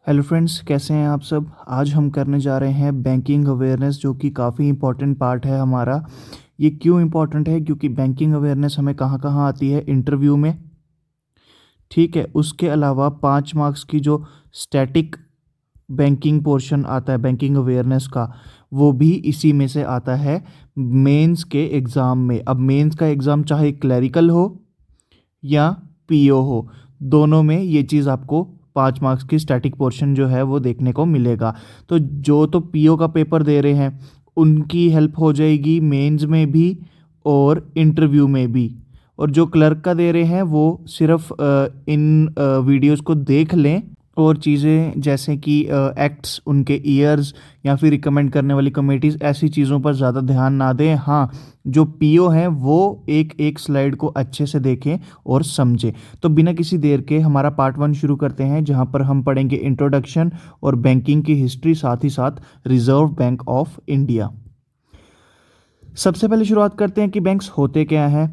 Hello friends, कैसे हैं आप सब। आज हम करने जा रहे हैं बैंकिंग अवेयरनेस, जो कि काफ़ी इम्पॉर्टेंट पार्ट है हमारा। ये क्यों इम्पॉर्टेंट है? क्योंकि बैंकिंग अवेयरनेस हमें कहाँ कहाँ आती है, इंटरव्यू में। ठीक है, उसके अलावा 5 मार्क्स की जो स्टैटिक बैंकिंग पोर्शन आता है बैंकिंग अवेयरनेस का, वो भी इसी में से आता है मेंस के एग्ज़ाम में। अब मेंस का एग्ज़ाम चाहे क्लरिकल हो या पीओ हो, दोनों में ये चीज़ आपको 5 मार्क्स की स्टैटिक पोर्शन जो है वो देखने को मिलेगा। तो जो तो पीओ का पेपर दे रहे हैं उनकी हेल्प हो जाएगी मेंस में भी और इंटरव्यू में भी। और जो क्लर्क का दे रहे हैं वो सिर्फ इन वीडियोस को देख लें, और चीज़ें जैसे कि एक्ट्स, उनके ईयर्स या फिर रिकमेंड करने वाली कमेटीज़, ऐसी चीज़ों पर ज़्यादा ध्यान ना दें। हाँ, जो पीओ हैं वो एक एक स्लाइड को अच्छे से देखें और समझें। तो बिना किसी देर के हमारा पार्ट 1 शुरू करते हैं, जहां पर हम पढ़ेंगे इंट्रोडक्शन और बैंकिंग की हिस्ट्री, साथ ही साथ रिजर्व बैंक ऑफ इंडिया। सबसे पहले शुरुआत करते हैं कि बैंक्स होते क्या हैं।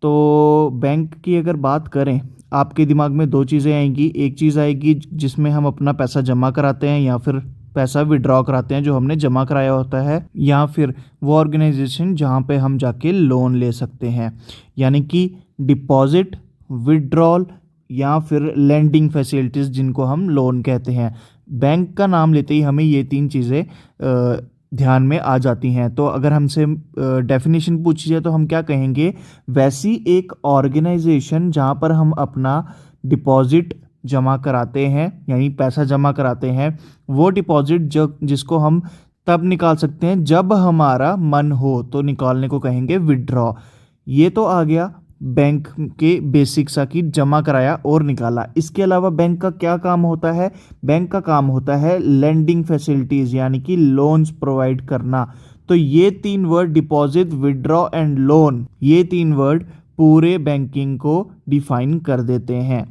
तो बैंक की अगर बात करें, आपके दिमाग में दो चीज़ें आएंगी। एक चीज़ आएगी जिसमें हम अपना पैसा जमा कराते हैं या फिर पैसा विड्रॉ कराते हैं जो हमने जमा कराया होता है, या फिर वो ऑर्गेनाइजेशन जहाँ पे हम जाके लोन ले सकते हैं, यानी कि डिपॉजिट, विड्रॉल या फिर लेंडिंग फैसिलिटीज़, जिनको हम लोन कहते हैं। बैंक का नाम लेते ही हमें ये तीन चीज़ें ध्यान में आ जाती हैं। तो अगर हमसे डेफिनेशन पूछी जाए तो हम क्या कहेंगे? वैसी एक ऑर्गेनाइजेशन जहां पर हम अपना डिपॉजिट जमा कराते हैं, यानी पैसा जमा कराते हैं, वो डिपॉजिट जो जिसको हम तब निकाल सकते हैं जब हमारा मन हो, तो निकालने को कहेंगे विड्रॉ। ये तो आ गया बैंक के बेसिक्स की, जमा कराया और निकाला। इसके अलावा बैंक का क्या काम होता है? बैंक का काम होता है लेंडिंग फैसिलिटीज, यानी कि लोन्स प्रोवाइड करना। तो ये तीन word, deposit, withdraw and loan, ये तीन वर्ड पूरे बैंकिंग को डिफाइन कर देते हैं।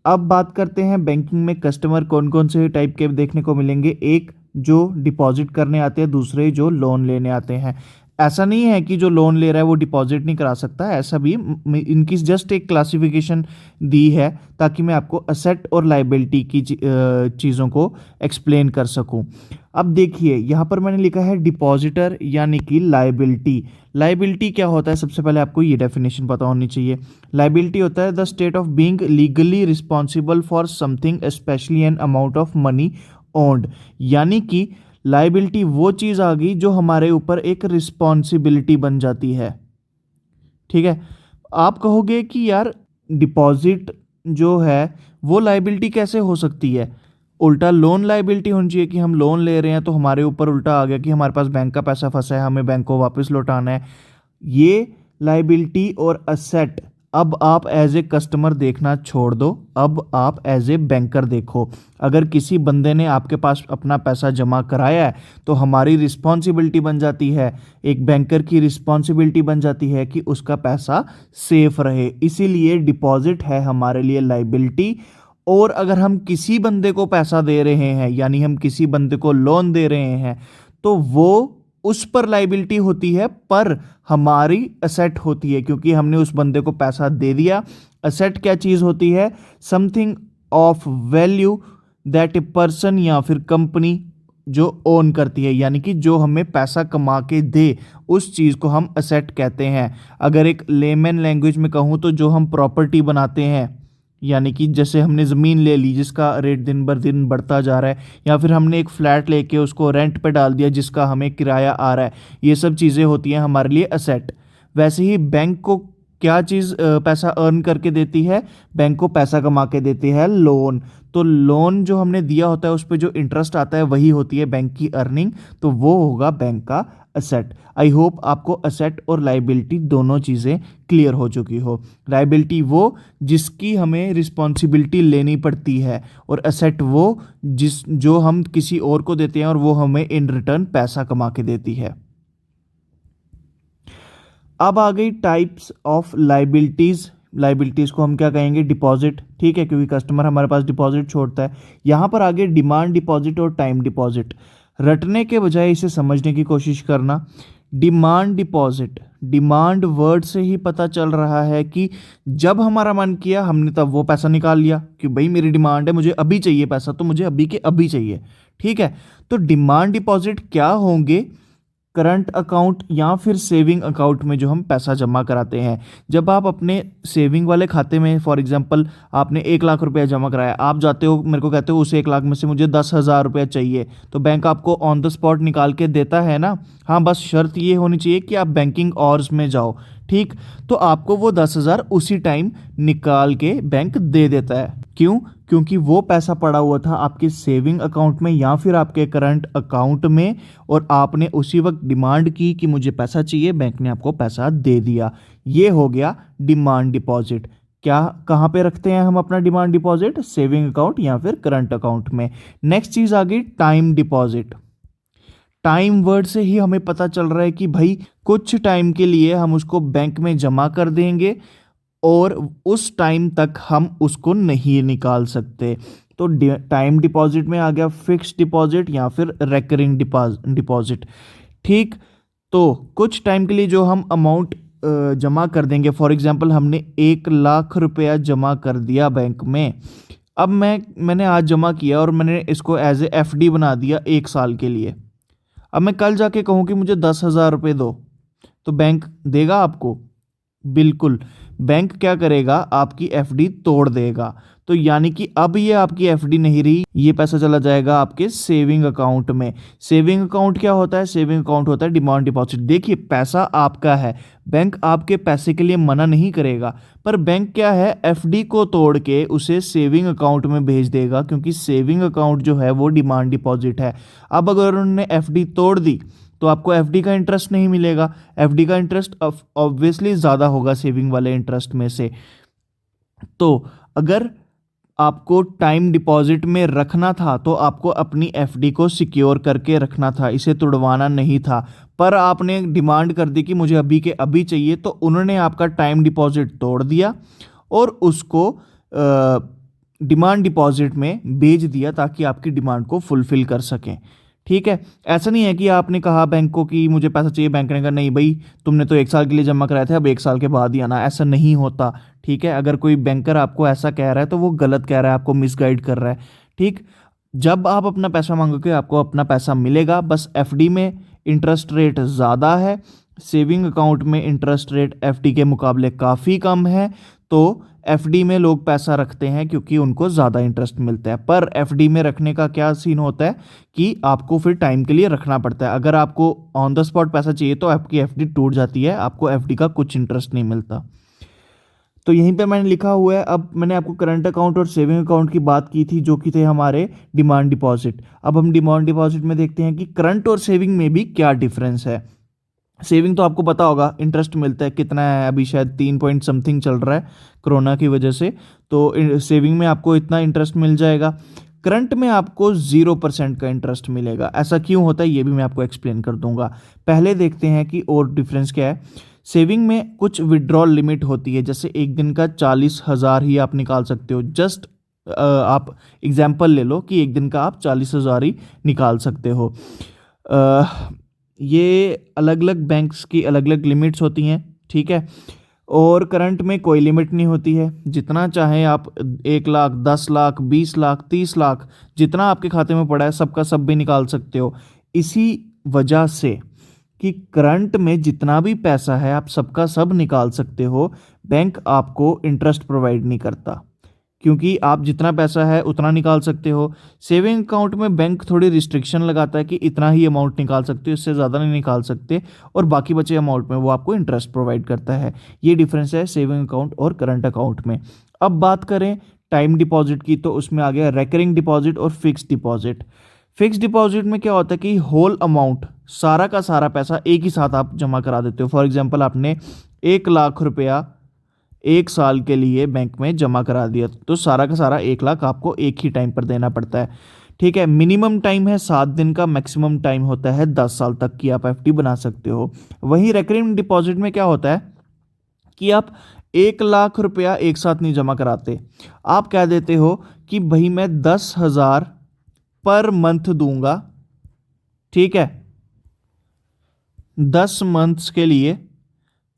अब बात करते हैं बैंकिंग में कस्टमर कौन कौन से टाइप के देखने को मिलेंगे। एक जो डिपॉजिट करने आते हैं, दूसरे जो लोन लेने आते हैं। ऐसा नहीं है कि जो लोन ले रहा है वो डिपॉजिट नहीं करा सकता, ऐसा भी इनकी जस्ट एक क्लासिफिकेशन दी है ताकि मैं आपको असेट और लाइबिलिटी की चीज़ों को एक्सप्लेन कर सकूं। अब देखिए, यहाँ पर मैंने लिखा है डिपॉजिटर यानी कि लाइबिलिटी। लाइबिलिटी क्या होता है? सबसे पहले आपको ये डेफिनेशन पता होनी चाहिए। लाइबिलिटी होता है the state of being legally responsible for something, specially an amount of money owned. यानी कि लाइबिलिटी वो चीज़ आ गई जो हमारे ऊपर एक रिस्पॉन्सिबिलिटी बन जाती है। ठीक है, आप कहोगे कि यार डिपॉजिट जो है वो लाइबिलिटी कैसे हो सकती है? उल्टा लोन लाइबिलिटी होनी चाहिए कि हम लोन ले रहे हैं तो हमारे ऊपर उल्टा आ गया कि हमारे पास बैंक का पैसा फंसा है, हमें बैंक को वापस लौटाना है। ये लाइबिलिटी और असेट अब आप एज ए कस्टमर देखना छोड़ दो, अब आप एज ए बैंकर देखो। अगर किसी बंदे ने आपके पास अपना पैसा जमा कराया है तो हमारी रिस्पॉन्सिबिलिटी बन जाती है, एक बैंकर की रिस्पॉन्सिबिलिटी बन जाती है कि उसका पैसा सेफ रहे। इसीलिए डिपॉजिट है हमारे लिए लाइबिलिटी। और अगर हम किसी बंदे को पैसा दे रहे हैं, यानी हम किसी बंदे को लोन दे रहे हैं, तो वो उस पर लाइबिलिटी होती है, पर हमारी असेट होती है क्योंकि हमने उस बंदे को पैसा दे दिया। असेट क्या चीज होती है? Something of value that a person या फिर कंपनी जो ओन करती है, यानी कि जो हमें पैसा कमा के दे, उस चीज को हम असेट कहते हैं। अगर एक लेमन लैंग्वेज में कहूं तो जो हम प्रॉपर्टी बनाते हैं, यानी कि जैसे हमने ज़मीन ले ली जिसका रेट दिन बर दिन बढ़ता जा रहा है, या फिर हमने एक फ्लैट लेके उसको रेंट पे डाल दिया जिसका हमें किराया आ रहा है, ये सब चीज़ें होती हैं हमारे लिए असेट। वैसे ही बैंक को क्या चीज़ पैसा अर्न करके देती है? बैंक को पैसा कमा के देती है लोन। तो लोन जो हमने दिया होता है उस पर जो इंटरेस्ट आता है वही होती है बैंक की अर्निंग, तो वो होगा बैंक का असेट। आई होप आपको असेट और लाइबिलिटी दोनों चीज़ें क्लियर हो चुकी हो। लाइबिलिटी वो जिसकी हमें रिस्पॉन्सिबिलिटी लेनी पड़ती है, और असेट वो जो हम किसी और को देते हैं और वो हमें इन रिटर्न पैसा कमा के देती है। अब आ गई टाइप्स ऑफ लाइबिलिटीज। लाइबिलिटीज को हम क्या कहेंगे? डिपॉजिट। ठीक है, क्योंकि कस्टमर हमारे पास डिपॉजिट छोड़ता है। यहां पर आगे डिमांड डिपॉजिट और टाइम डिपॉजिट। रटने के बजाय इसे समझने की कोशिश करना। डिमांड डिपॉजिट, डिमांड वर्ड से ही पता चल रहा है कि जब हमारा मन किया हमने तब वो पैसा निकाल लिया कि भाई मेरी डिमांड है, मुझे अभी चाहिए पैसा, तो मुझे अभी के अभी चाहिए। ठीक है, तो डिमांड डिपॉजिट क्या होंगे? करंट अकाउंट या फिर सेविंग अकाउंट में जो हम पैसा जमा कराते हैं। जब आप अपने सेविंग वाले खाते में, फॉर एग्जांपल आपने 1 लाख रुपया जमा कराया, आप जाते हो मेरे को कहते हो उस 1 लाख में से मुझे 10,000 रुपया चाहिए, तो बैंक आपको ऑन द स्पॉट निकाल के देता है ना। हाँ, बस शर्त ये होनी चाहिए कि आप बैंकिंग आवर्स में जाओ। ठीक, तो आपको वो 10,000 उसी टाइम निकाल के बैंक दे देता है। क्यों? क्योंकि वो पैसा पड़ा हुआ था आपके सेविंग अकाउंट में या फिर आपके करंट अकाउंट में, और आपने उसी वक्त डिमांड की कि मुझे पैसा चाहिए, बैंक ने आपको पैसा दे दिया। ये हो गया डिमांड डिपॉजिट। क्या, कहाँ पे रखते हैं हम अपना डिमांड डिपॉजिट? सेविंग अकाउंट या फिर करंट अकाउंट में। नेक्स्ट चीज आ गई टाइम डिपॉजिट। टाइम वर्ड से ही हमें पता चल रहा है कि भाई कुछ टाइम के लिए हम उसको बैंक में जमा कर देंगे और उस टाइम तक हम उसको नहीं निकाल सकते। तो टाइम डिपॉजिट में आ गया फिक्स्ड डिपॉजिट या फिर रेकरिंग डिपॉजिट। ठीक, तो कुछ टाइम के लिए जो हम अमाउंट जमा कर देंगे, फॉर एग्जांपल हमने 1 लाख रुपया जमा कर दिया बैंक में। अब मैंने आज जमा किया और मैंने इसको एज ए एफडी बना दिया 1 साल के लिए। अब मैं कल जाके कहूँ कि मुझे 10,000 रुपये दो, तो बैंक देगा आपको? बिल्कुल, बैंक क्या करेगा, आपकी एफडी तोड़ देगा। तो यानी कि अब ये आपकी एफडी नहीं रही, ये पैसा चला जाएगा आपके सेविंग अकाउंट में। सेविंग अकाउंट क्या होता है? सेविंग अकाउंट होता है डिमांड डिपॉजिट। देखिए, पैसा आपका है, बैंक आपके पैसे के लिए मना नहीं करेगा, पर बैंक क्या है, एफडी को तोड़ के उसे सेविंग अकाउंट में भेज देगा, क्योंकि सेविंग अकाउंट जो है वो डिमांड डिपॉजिट है। अब अगर उन्होंने एफडी तोड़ दी तो आपको एफडी का इंटरेस्ट नहीं मिलेगा। एफडी का इंटरेस्ट ऑब्वियसली ज़्यादा होगा सेविंग वाले इंटरेस्ट में से। तो अगर आपको टाइम डिपॉजिट में रखना था तो आपको अपनी एफडी को सिक्योर करके रखना था, इसे तुड़वाना नहीं था। पर आपने डिमांड कर दी कि मुझे अभी के अभी चाहिए, तो उन्होंने आपका टाइम डिपॉजिट तोड़ दिया और उसको डिमांड डिपॉजिट में भेज दिया ताकि आपकी डिमांड को फुलफिल कर सकें। ठीक है, ऐसा नहीं है कि आपने कहा बैंक को कि मुझे पैसा चाहिए, बैंक ने कहा नहीं भाई तुमने तो 1 साल के लिए जमा कराया था, अब 1 साल के बाद ही आना। ऐसा नहीं होता। ठीक है, अगर कोई बैंकर आपको ऐसा कह रहा है तो वो गलत कह रहा है, आपको मिसगाइड कर रहा है। ठीक, जब आप अपना पैसा मांगोगे आपको अपना पैसा मिलेगा। बस एफडी में इंटरेस्ट रेट ज़्यादा है, सेविंग अकाउंट में इंटरेस्ट रेट एफडी के मुकाबले काफ़ी कम है। तो एफडी में लोग पैसा रखते हैं क्योंकि उनको ज़्यादा इंटरेस्ट मिलता है। पर एफडी में रखने का क्या सीन होता है कि आपको फिर टाइम के लिए रखना पड़ता है। अगर आपको ऑन द स्पॉट पैसा चाहिए तो आपकी एफडी टूट जाती है, आपको एफडी का कुछ इंटरेस्ट नहीं मिलता। तो यहीं पे मैंने लिखा हुआ है। अब मैंने आपको करंट अकाउंट और सेविंग अकाउंट की बात की थी जो कि थे हमारे डिमांड डिपॉजिट। अब हम डिमांड डिपॉजिट में देखते हैं कि करंट और सेविंग में भी क्या डिफरेंस है। सेविंग तो आपको पता होगा इंटरेस्ट मिलता है, कितना है अभी शायद 3 पॉइंट समथिंग चल रहा है कोरोना की वजह से, तो सेविंग में आपको इतना इंटरेस्ट मिल जाएगा। करंट में आपको 0% का इंटरेस्ट मिलेगा। ऐसा क्यों होता है ये भी मैं आपको एक्सप्लेन कर दूंगा। पहले देखते हैं कि और डिफरेंस क्या है। सेविंग में कुछ विड्रॉल लिमिट होती है, जैसे एक दिन का 40,000 ही आप निकाल सकते हो। जस्ट आप एग्जाम्पल ले लो कि एक दिन का आप 40,000 ही निकाल सकते हो। ये अलग अलग बैंक्स की अलग अलग लिमिट्स होती हैं। ठीक है, और करंट में कोई लिमिट नहीं होती है, जितना चाहे आप 1 लाख, 10 लाख, 20 लाख, 30 लाख, जितना आपके खाते में पड़ा है सबका सब भी निकाल सकते हो। इसी वजह से कि करंट में जितना भी पैसा है आप सबका सब निकाल सकते हो, बैंक आपको इंटरेस्ट प्रोवाइड नहीं करता, क्योंकि आप जितना पैसा है उतना निकाल सकते हो। सेविंग अकाउंट में बैंक थोड़ी रिस्ट्रिक्शन लगाता है कि इतना ही अमाउंट निकाल सकते हो, इससे ज़्यादा नहीं निकाल सकते, और बाकी बचे अमाउंट में वो आपको इंटरेस्ट प्रोवाइड करता है। ये डिफरेंस है सेविंग अकाउंट और करंट अकाउंट में। अब बात करें टाइम डिपॉजिट की, तो उसमें आ गया रेकरिंग डिपॉजिट और फिक्स डिपॉजिट। फिक्स डिपॉजिट में क्या होता है कि होल अमाउंट, सारा का सारा पैसा एक ही साथ आप जमा करा देते हो। फॉर एग्जाम्पल आपने 1 लाख रुपया 1 साल के लिए बैंक में जमा करा दिया, तो सारा का सारा 1 लाख आपको एक ही टाइम पर देना पड़ता है। ठीक है, मिनिमम टाइम है 7 दिन का, मैक्सिमम टाइम होता है 10 साल तक की आप एफडी बना सकते हो। वहीं रेकरिंग डिपॉजिट में क्या होता है कि आप 1 लाख रुपया एक साथ नहीं जमा कराते। आप कह देते हो कि भाई मैं 10,000 पर मंथ दूंगा। ठीक है, 10 मंथ्स के लिए,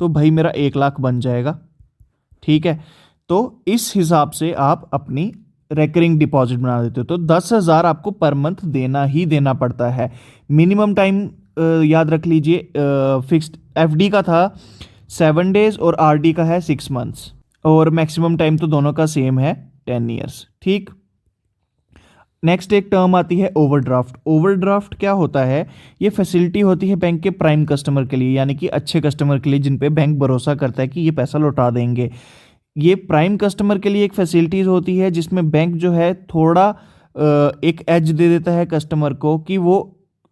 तो भाई मेरा 1 लाख बन जाएगा। ठीक है, तो इस हिसाब से आप अपनी रेकरिंग डिपॉजिट बना देते हो। तो 10,000 आपको पर मंथ देना ही देना पड़ता है। मिनिमम टाइम याद रख लीजिए, फिक्स्ड एफडी का था 7 डेज और आरडी का है 6 मंथ्स, और मैक्सिमम टाइम तो दोनों का सेम है 10 ईयर्स। ठीक, नेक्स्ट एक टर्म आती है ओवरड्राफ्ट। ओवरड्राफ्ट क्या होता है? ये फैसिलिटी होती है बैंक के प्राइम कस्टमर के लिए, यानी कि अच्छे कस्टमर के लिए जिन पे बैंक भरोसा करता है कि ये पैसा लौटा देंगे। ये प्राइम कस्टमर के लिए एक फैसिलिटीज होती है जिसमें बैंक जो है थोड़ा एक एज दे देता है कस्टमर को कि वो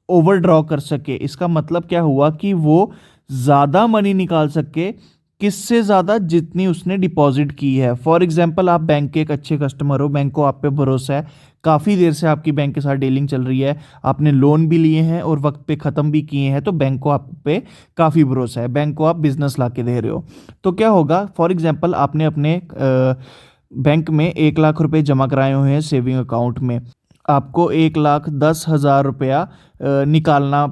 ओवरड्रॉ कर सके। इसका मतलब क्या हुआ कि वो ज़्यादा मनी निकाल सके, किससे ज़्यादा? जितनी उसने डिपॉजिट की है। फॉर एग्जांपल, आप बैंक के एक अच्छे कस्टमर हो, बैंक को आप पे भरोसा है, काफ़ी देर से आपकी बैंक के साथ डीलिंग चल रही है, आपने लोन भी लिए हैं और वक्त पे ख़त्म भी किए हैं, तो बैंक को आप पे काफ़ी भरोसा है, बैंक को आप बिजनेस ला के दे रहे हो। तो क्या होगा? फॉर एग्जांपल, आपने अपने बैंक में 1 लाख रुपए जमा कराए हुए हैं सेविंग अकाउंट में, आपको 1,10,000 रुपया निकालना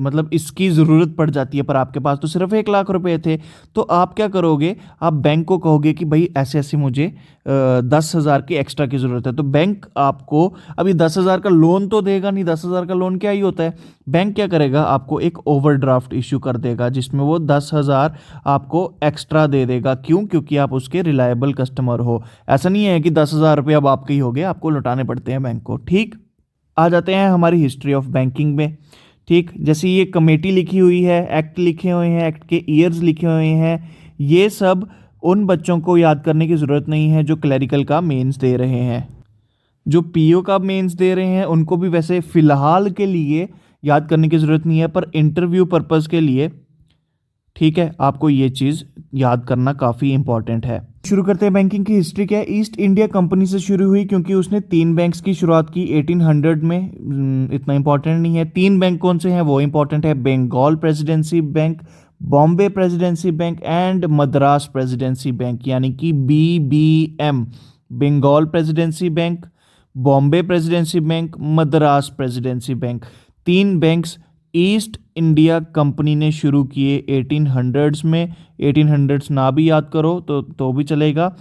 मतलब इसकी ज़रूरत पड़ जाती है, पर आपके पास तो सिर्फ 1 लाख रुपए थे। तो आप क्या करोगे? आप बैंक को कहोगे कि भाई ऐसे ऐसे मुझे 10,000 की एक्स्ट्रा की ज़रूरत है। तो बैंक आपको अभी 10,000 का लोन तो देगा नहीं। 10,000 का लोन क्या ही होता है? बैंक क्या करेगा? आपको एक ओवरड्राफ्ट इशू कर देगा जिसमें वो 10,000 आपको एक्स्ट्रा दे देगा। क्यों? क्योंकि आप उसके रिलायबल कस्टमर हो। ऐसा नहीं है कि 10,000 रुपये अब आपके ही हो गए, आपको लौटाने पड़ते हैं बैंक को। ठीक, आ जाते हैं हमारी हिस्ट्री ऑफ बैंकिंग में। ठीक, जैसे ये कमेटी लिखी हुई है, एक्ट लिखे हुए हैं, एक्ट के ईयर्स लिखे हुए हैं, ये सब उन बच्चों को याद करने की ज़रूरत नहीं है जो क्लरिकल का मेंस दे रहे हैं। जो पीओ का मेंस दे रहे हैं उनको भी वैसे फ़िलहाल के लिए याद करने की ज़रूरत नहीं है, पर इंटरव्यू पर्पज़ के लिए ठीक है आपको ये चीज़ याद करना काफ़ी इंपॉर्टेंट है। शुरू करते हैं। बैंकिंग की हिस्ट्री क्या है? ईस्ट इंडिया कंपनी से शुरू हुई क्योंकि उसने 3 बैंक्स की शुरुआत की 1800 में। इतना इंपॉर्टेंट नहीं है। 3 बैंक कौन से हैं वो इंपॉर्टेंट है। Bengal presidency bank, Bombay presidency bank and Madras presidency bank, यानी कि BBM। Bengal presidency bank, Bombay presidency bank, Madras presidency bank. 3 banks East India Company ने शुरू किए 1800s में। 1800s ना भी याद करो तो भी चलेगा।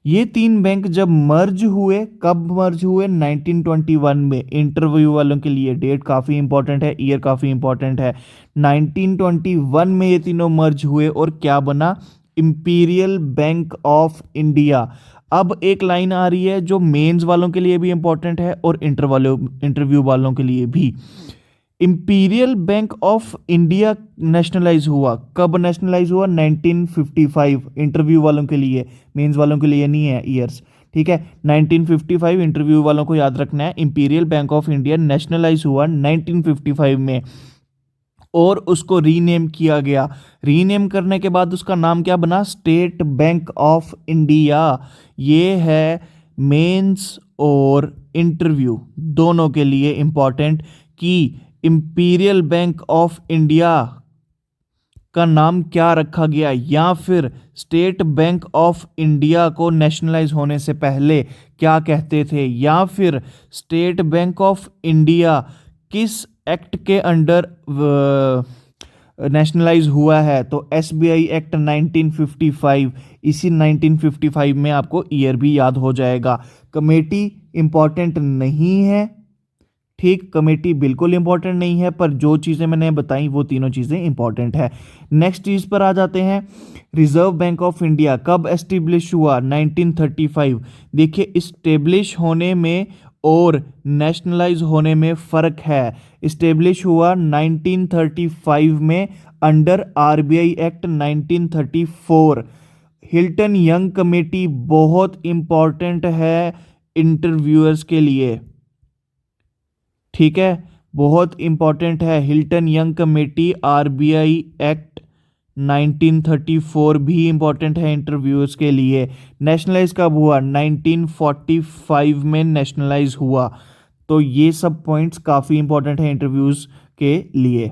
ये 3 बैंक जब मर्ज हुए, कब मर्ज हुए? 1921 में। इंटरव्यू वालों के लिए डेट काफ़ी इंपॉर्टेंट है, ईयर काफ़ी इंपॉर्टेंट है। 1921 में ये तीनों मर्ज हुए और क्या बना? Imperial bank of India. अब एक लाइन आ रही है जो मेंस वालों के लिए भी इंपॉर्टेंट है और इंटरव्यू वालों के लिए भी। Imperial bank of India nationalise हुआ कब? नेशनलाइज हुआ 1955। इंटरव्यू वालों के लिए, मेंस वालों के लिए नहीं है ईयर्स। ठीक है, 1955 इंटरव्यू वालों को याद रखना है। Imperial bank of India nationalise हुआ 1955 में और उसको रीनेम किया गया। रीनेम करने के बाद उसका नाम क्या बना? State bank of India. ये है मेंस और इंटरव्यू दोनों के लिए इंपॉर्टेंट कि इंपीरियल बैंक ऑफ इंडिया का नाम क्या रखा गया, या फिर स्टेट बैंक ऑफ इंडिया को नेशनलाइज होने से पहले क्या कहते थे, या फिर स्टेट बैंक ऑफ इंडिया किस एक्ट के अंडर नेशनलाइज हुआ है? तो SBI एक्ट 1955। इसी 1955 में आपको ईयर भी याद हो जाएगा। कमेटी इंपॉर्टेंट नहीं है। ठीक, कमेटी बिल्कुल इंपॉर्टेंट नहीं है, पर जो चीज़ें मैंने बताई वो तीनों चीज़ें इंपॉर्टेंट है। नेक्स्ट चीज़ पर आ जाते हैं। रिजर्व बैंक ऑफ इंडिया कब एस्टेब्लिश हुआ? 1935। देखिए, इस्टेब्लिश होने में और नेशनलाइज होने में फ़र्क है। इस्टेब्लिश हुआ 1935 में under RBI act 1934। Hilton young committee बहुत इंपॉर्टेंट है इंटरव्यूअर्स के लिए। ठीक है, बहुत इंपॉर्टेंट है। Hilton young committee, RBI act 1934 भी इंपॉर्टेंट है इंटरव्यूअर्स के लिए। नेशनलाइज कब हुआ? 1945 में नेशनलाइज हुआ। तो ये सब पॉइंट्स काफ़ी इंपॉर्टेंट है इंटरव्यूज के लिए।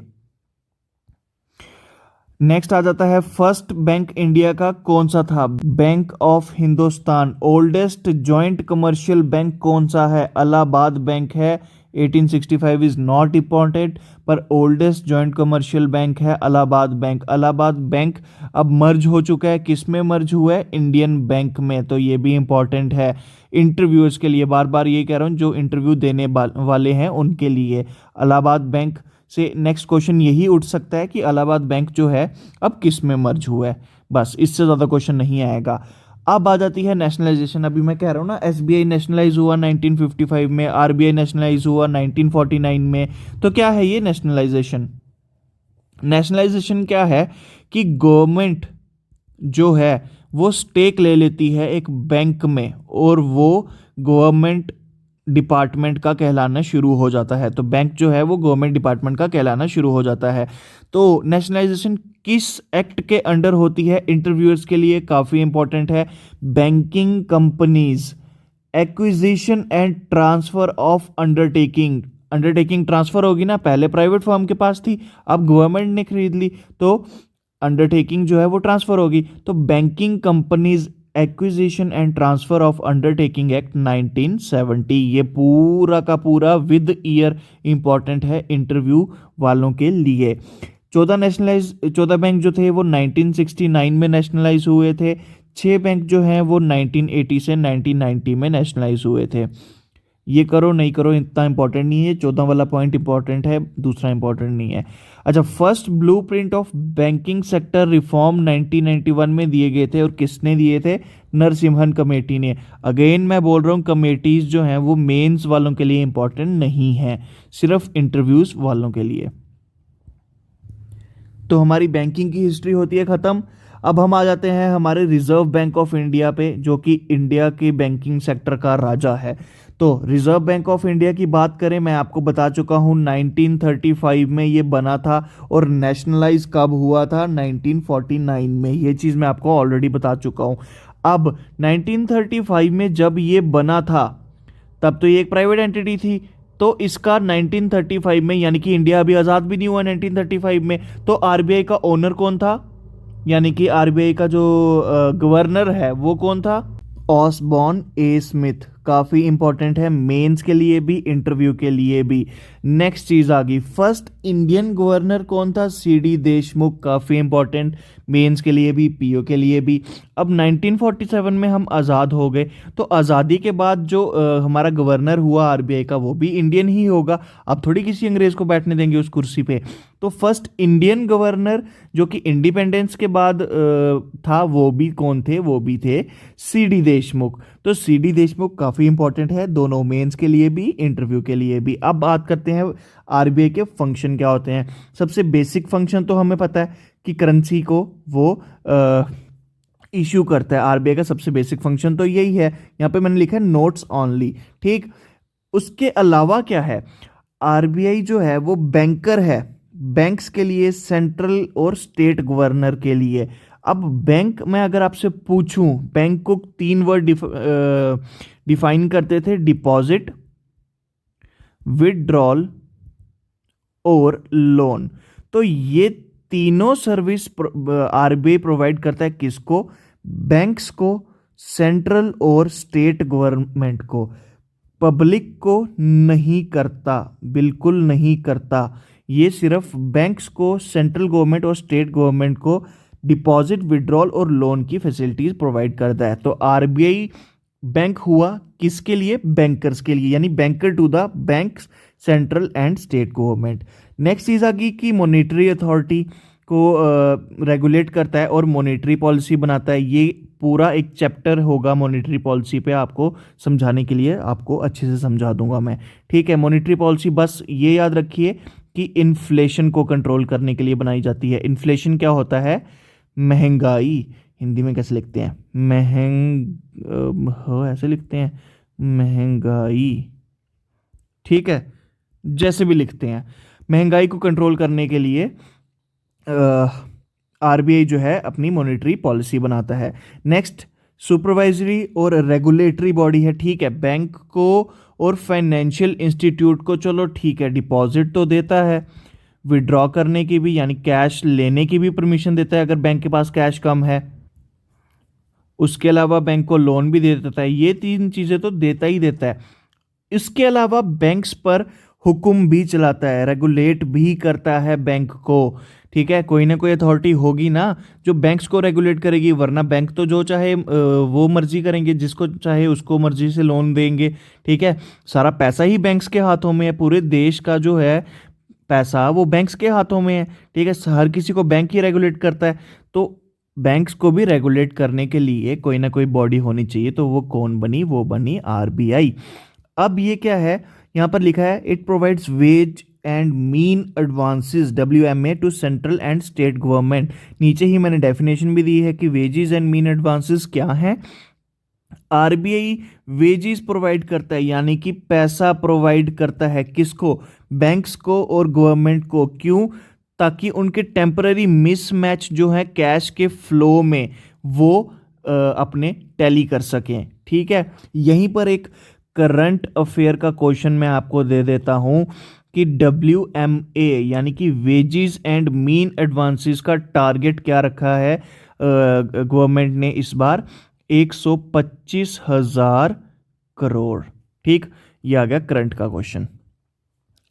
नेक्स्ट आ जाता है, फर्स्ट बैंक इंडिया का कौन सा था? Bank of Hindustan. Oldest joint commercial bank कौन सा है? इलाहाबाद बैंक है। 1865 इज नॉट इम्पॉर्टेंट, पर ओल्डेस्ट जॉइंट कमर्शियल बैंक है इलाहाबाद बैंक। इलाहाबाद बैंक अब मर्ज हो चुका है, किस में मर्ज हुआ है? इंडियन बैंक में, तो ये भी इंपॉर्टेंट है इंटरव्यूअर्स के लिए। बार बार ये कह रहा हूँ, जो इंटरव्यू देने वाले हैं उनके लिए इलाहाबाद बैंक से नेक्स्ट क्वेश्चन यही उठ सकता है कि इलाहाबाद बैंक जो है अब किस में मर्ज हुआ है, बस इससे ज़्यादा क्वेश्चन नहीं आएगा। अब आ जाती है नेशनलाइजेशन। अभी मैं कह रहा हूँ ना, एसबीआई नेशनलाइज हुआ 1955 में, आरबीआई नेशनलाइज हुआ 1949 में। तो क्या है ये नेशनलाइजेशन? नेशनलाइजेशन क्या है कि गवर्नमेंट जो है वो स्टेक ले लेती है एक बैंक में और वो गवर्नमेंट डिपार्टमेंट का कहलाना शुरू हो जाता है। तो बैंक जो है वो गवर्नमेंट डिपार्टमेंट का कहलाना शुरू हो जाता है। तो नेशनलाइजेशन किस एक्ट के अंडर होती है? इंटरव्यूअर्स के लिए काफ़ी इंपॉर्टेंट है। Banking companies acquisition and transfer of undertaking. Undertaking transfer होगी ना, पहले प्राइवेट फर्म के पास थी, अब गवर्नमेंट ने खरीद ली, तो अंडरटेकिंग जो है वो ट्रांसफर होगी। तो banking companies acquisition and transfer of undertaking act 1970, ये पूरा का पूरा विद ईयर इंपॉर्टेंट है इंटरव्यू वालों के लिए। 14 बैंक जो थे वो 1969 में नेशनलाइज हुए थे। 6 बैंक जो हैं वो 1980 से 1990 में नेशनलाइज हुए थे। ये करो नहीं करो इतना इंपॉर्टेंट नहीं है, 14 वाला पॉइंट इंपॉर्टेंट है, दूसरा इंपॉर्टेंट नहीं है। अच्छा, first blueprint of banking sector reform 1991 में दिए गए थे, और किसने दिए थे? नरसिम्हन कमेटी ने। अगेन मैं बोल रहा हूँ, कमेटीज जो हैं वो मेंस वालों के लिए इंपॉर्टेंट नहीं है, सिर्फ इंटरव्यूज वालों के लिए। तो हमारी बैंकिंग की हिस्ट्री होती है ख़त्म। अब हम आ जाते हैं हमारे रिजर्व बैंक ऑफ इंडिया पे, जो कि इंडिया के बैंकिंग सेक्टर का राजा है। तो रिजर्व बैंक ऑफ इंडिया की बात करें, मैं आपको बता चुका हूँ 1935 में ये बना था, और नेशनलाइज कब हुआ था? 1949 में। ये चीज़ मैं आपको ऑलरेडी बता चुका हूँ। अब 1935 में जब ये बना था तब तो ये एक प्राइवेट एंटिटी थी, तो इसका 1935 में, यानी कि इंडिया अभी आज़ाद भी नहीं हुआ 1935 में, तो आरबीआई का ओनर कौन था? यानी कि आरबीआई का जो गवर्नर है वो कौन था? Osborne A Smith. काफ़ी इंपॉर्टेंट है मेंस के लिए भी, इंटरव्यू के लिए भी। नेक्स्ट चीज़ आ गई, फर्स्ट इंडियन गवर्नर कौन था? सीडी देशमुख। काफ़ी इंपॉर्टेंट मेंस के लिए भी, पीओ के लिए भी। अब 1947 में हम आज़ाद हो गए, तो आज़ादी के बाद जो हमारा गवर्नर हुआ आरबीआई का, वो भी इंडियन ही होगा। अब थोड़ी किसी अंग्रेज़ को बैठने देंगे उस कुर्सी पे। तो फर्स्ट इंडियन गवर्नर जो कि इंडिपेंडेंस के बाद था, वो भी कौन थे? वो भी थे सीडी देशमुख। तो सीडी देशमुख काफ़ी इंपॉर्टेंट है, दोनों मेंस के लिए भी, इंटरव्यू के लिए भी। अब बात करते हैं आरबीआई के फंक्शन क्या होते हैं। सबसे बेसिक फंक्शन तो हमें पता है कि करेंसी को वो इशू करता है। आरबीआई का सबसे बेसिक फंक्शन तो यही है। यहाँ पे मैंने लिखा है नोट्स ऑनली, ठीक। उसके अलावा क्या है? आरबीआई जो है वो बैंकर है, बैंक्स के लिए, सेंट्रल और स्टेट गवर्नर के लिए। अब बैंक में अगर आपसे पूछूं, बैंक को 3 वर्ड डिफाइन करते थे: डिपॉजिट, विथड्रॉल और लोन। तो ये तीनों सर्विस आरबीआई प्रोवाइड करता है किसको? बैंक्स को, सेंट्रल और स्टेट गवर्नमेंट को। पब्लिक को नहीं करता, बिल्कुल नहीं करता। ये सिर्फ बैंक्स को, सेंट्रल गवर्नमेंट और स्टेट गवर्नमेंट को डिपॉजिट, विड्रॉल और लोन की फैसिलिटीज प्रोवाइड करता है। तो आरबीआई बैंक हुआ किसके लिए? बैंकर्स के लिए, यानी banker to the banks, central and state government. Next चीज़ आ गई कि मॉनेटरी अथॉरिटी को रेगुलेट करता है और मॉनेटरी पॉलिसी बनाता है। ये पूरा एक चैप्टर होगा मॉनेटरी पॉलिसी पे, आपको समझाने के लिए आपको अच्छे से समझा दूंगा मैं, ठीक है। मॉनेटरी पॉलिसी बस ये याद रखिए कि इन्फ्लेशन को कंट्रोल करने के लिए बनाई जाती है। इन्फ्लेशन क्या होता है? महंगाई। हिंदी में कैसे लिखते हैं? ऐसे लिखते हैं, महंगाई, ठीक है, जैसे भी लिखते हैं। महंगाई को कंट्रोल करने के लिए आरबीआई जो है अपनी मॉनेटरी पॉलिसी बनाता है। नेक्स्ट, सुपरवाइजरी और रेगुलेटरी बॉडी है, ठीक है। बैंक को और फाइनेंशियल इंस्टीट्यूट को, चलो ठीक है, डिपॉजिट तो देता है, विड्रॉ करने की भी, यानी कैश लेने की भी परमिशन देता है अगर बैंक के पास कैश कम है। उसके अलावा बैंक को लोन भी दे देता है। ये 3 चीज़ें तो देता ही देता है। इसके अलावा बैंक्स पर हुक्म भी चलाता है, रेगुलेट भी करता है बैंक को। ठीक है, कोई ना कोई अथॉरिटी होगी ना जो बैंक्स को रेगुलेट करेगी, वरना बैंक तो जो चाहे वो मर्जी करेंगे, जिसको चाहे उसको मर्जी से लोन देंगे। ठीक है, सारा पैसा ही बैंक्स के हाथों में है, पूरे देश का जो है पैसा वो बैंक्स के हाथों में है। ठीक है, हर किसी को बैंक ही रेगुलेट करता है, तो बैंक्स को भी रेगुलेट करने के लिए कोई ना कोई बॉडी होनी चाहिए। तो वो कौन बनी? वो बनी आरबीआई। अब ये क्या है, यहाँ पर लिखा है it provides ways and means advances WMA to central and state government. नीचे ही मैंने डेफिनेशन भी दी है कि वेजेस एंड मीन एडवांसेस क्या है। आरबीआई वेजेस प्रोवाइड करता है, यानी कि पैसा प्रोवाइड करता है किसको? बैंक्स को और गवर्नमेंट को। क्यों? ताकि उनके टेम्पररी मिसमैच जो है कैश के फ्लो में वो अपने टैली कर सकें। ठीक है, यहीं पर एक करंट अफेयर का क्वेश्चन मैं आपको दे देता हूं कि WMA यानी कि वेजेस एंड मीन एडवांसेस का टारगेट क्या रखा है गवर्नमेंट ने इस बार? 125,000 करोड़। ठीक, ये आ गया करंट का क्वेश्चन।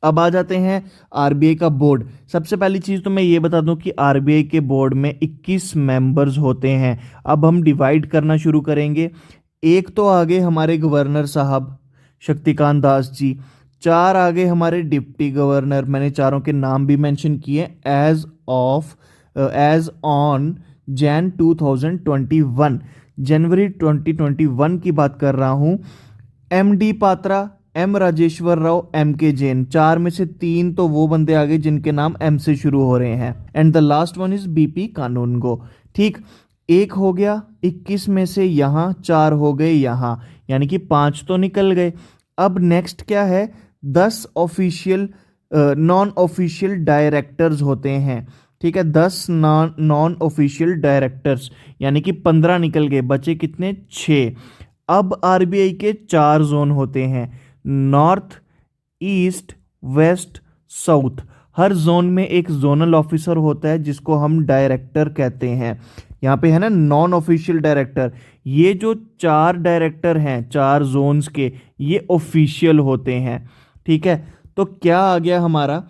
अब आ जाते हैं आरबीआई का बोर्ड। सबसे पहली चीज तो मैं ये बता दूं कि आरबीआई के बोर्ड में 21 मेंबर्स होते हैं। अब हम डिवाइड करना शुरू करेंगे। एक तो आगे हमारे गवर्नर साहब शक्तिकांत दास जी, चार आगे हमारे डिप्टी गवर्नर, मैंने चारों के नाम भी मेंशन किए, एज ऑन जैन 2021, जनवरी 2021 की बात कर रहा हूं। MD Patra, M Rajeshwar Rao, MK Jain, चार में से तीन तो वो बंदे आ गए जिनके नाम M से शुरू हो रहे हैं, and the last one is BP कानूनगो। ठीक, एक हो गया 21 में से, यहां चार हो गए यहां, यानी कि 5 तो निकल गए। अब नेक्स्ट क्या है? 10 ऑफिशियल नॉन ऑफिशियल डायरेक्टर्स होते हैं। ठीक है, 10 नॉन ऑफिशियल डायरेक्टर्स, यानी कि 15 निकल गए, बचे कितने? 6। अब आरबीआई के 4 जोन होते हैं, नॉर्थ, ईस्ट, वेस्ट, साउथ। हर जोन में एक जोनल ऑफिसर होता है जिसको हम डायरेक्टर कहते हैं। यहाँ पे है ना नॉन ऑफिशियल डायरेक्टर। ये जो 4 डायरेक्टर हैं 4 जोन्स के, ये ऑफिशियल होते हैं। ठीक है, तो क्या आ गया हमारा?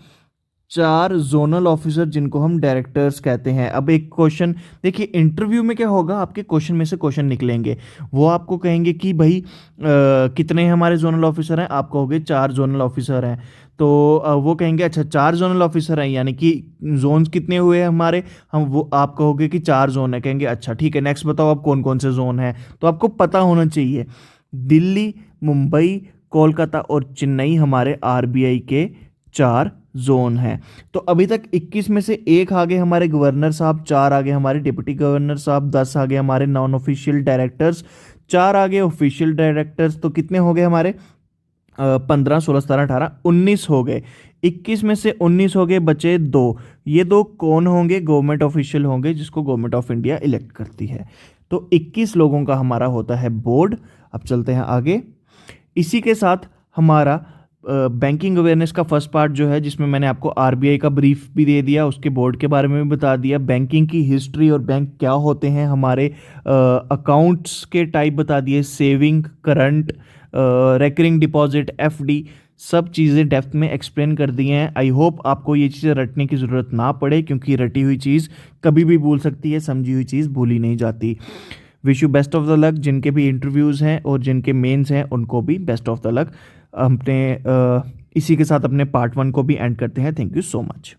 4 जोनल ऑफिसर जिनको हम डायरेक्टर्स कहते हैं। अब एक क्वेश्चन देखिए, इंटरव्यू में क्या होगा, आपके क्वेश्चन में से क्वेश्चन निकलेंगे, वो आपको कहेंगे कि भाई कितने हमारे जोनल ऑफिसर हैं, आप कहोगे 4 जोनल ऑफिसर हैं। तो वो कहेंगे अच्छा 4 जोनल ऑफिसर हैं, यानी कि जोन्स कितने हुए हैं हमारे, हम वो आप कहोगे कि 4 जोन है, कहेंगे अच्छा ठीक है नेक्स्ट बताओ आप कौन कौन से जोन हैं। तो आपको पता होना चाहिए, दिल्ली, मुंबई, कोलकाता और चेन्नई हमारे आरबीआई के 4 जोन है। तो अभी तक 21 में से एक आगे हमारे गवर्नर साहब, 4 आगे हमारे डिप्टी गवर्नर साहब, 10 आगे हमारे नॉन ऑफिशियल डायरेक्टर्स, 4 आगे ऑफिशियल डायरेक्टर्स। तो कितने हो गए हमारे? 15, 16, 17, 18, 19 हो गए। 21 में से 19 हो गए, बचे 2। ये 2 कौन होंगे? गवर्नमेंट ऑफिशियल होंगे जिसको गवर्नमेंट ऑफ इंडिया इलेक्ट करती है। तो 21 लोगों का हमारा होता है बोर्ड। अब चलते हैं आगे। इसी के साथ हमारा बैंकिंग अवेयरनेस का फर्स्ट पार्ट जो है, जिसमें मैंने आपको आरबीआई का ब्रीफ भी दे दिया, उसके बोर्ड के बारे में भी बता दिया, बैंकिंग की हिस्ट्री और बैंक क्या होते हैं, हमारे अकाउंट्स के टाइप बता दिए, saving, current, recurring deposit, FD, सब चीज़ें डेप्थ में एक्सप्लेन कर दी हैं। आई होप आपको ये चीज़ें रटने की ज़रूरत ना पड़े, क्योंकि रटी हुई चीज़ कभी भी भूल सकती है, समझी हुई चीज़ भूली नहीं जाती। Wish you best of the luck. जिनके भी इंटरव्यूज़ हैं और जिनके मेंस हैं उनको भी बेस्ट ऑफ द लक। अपने इसी के साथ अपने पार्ट 1 को भी एंड करते हैं। Thank you so much.